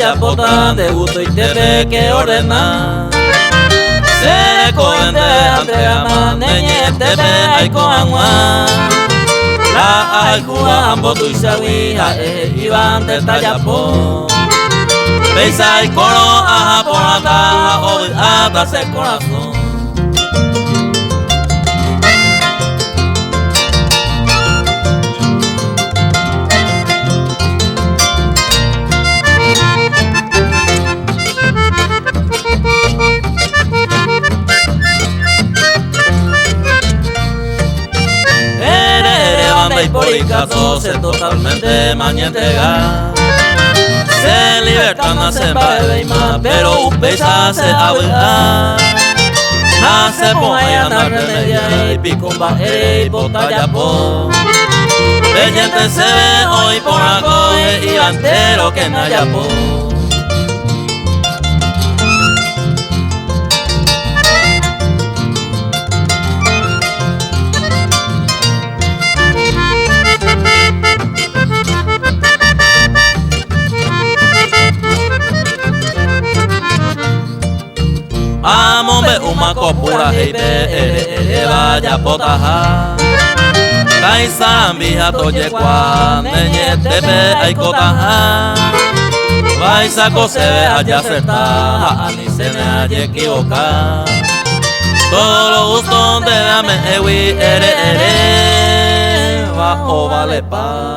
tallapota de gusto y tepe que ordena. Se coende ante ama neñe tepe ay coanwa. La ay cua ambo tu isawiha iban de tallapo. Beisa y coro aja por ata hoy ata se corazón. Y por el caso se totalmente mañentega. Se libertan a se bebe más, pero un pesa se abuela. Nace por allá na remedia y picumba y botalla po. Bellente se ve hoy por la coge y antero que naya po. Amombe uma copura heibe vaya potaja. Kaisambija toye kwa neñe tepe ay cotaja. Vaisa cosebe allá acertar, ni se me haya equivocar. Todo lo gusto de la me ewi ere va o vale pa.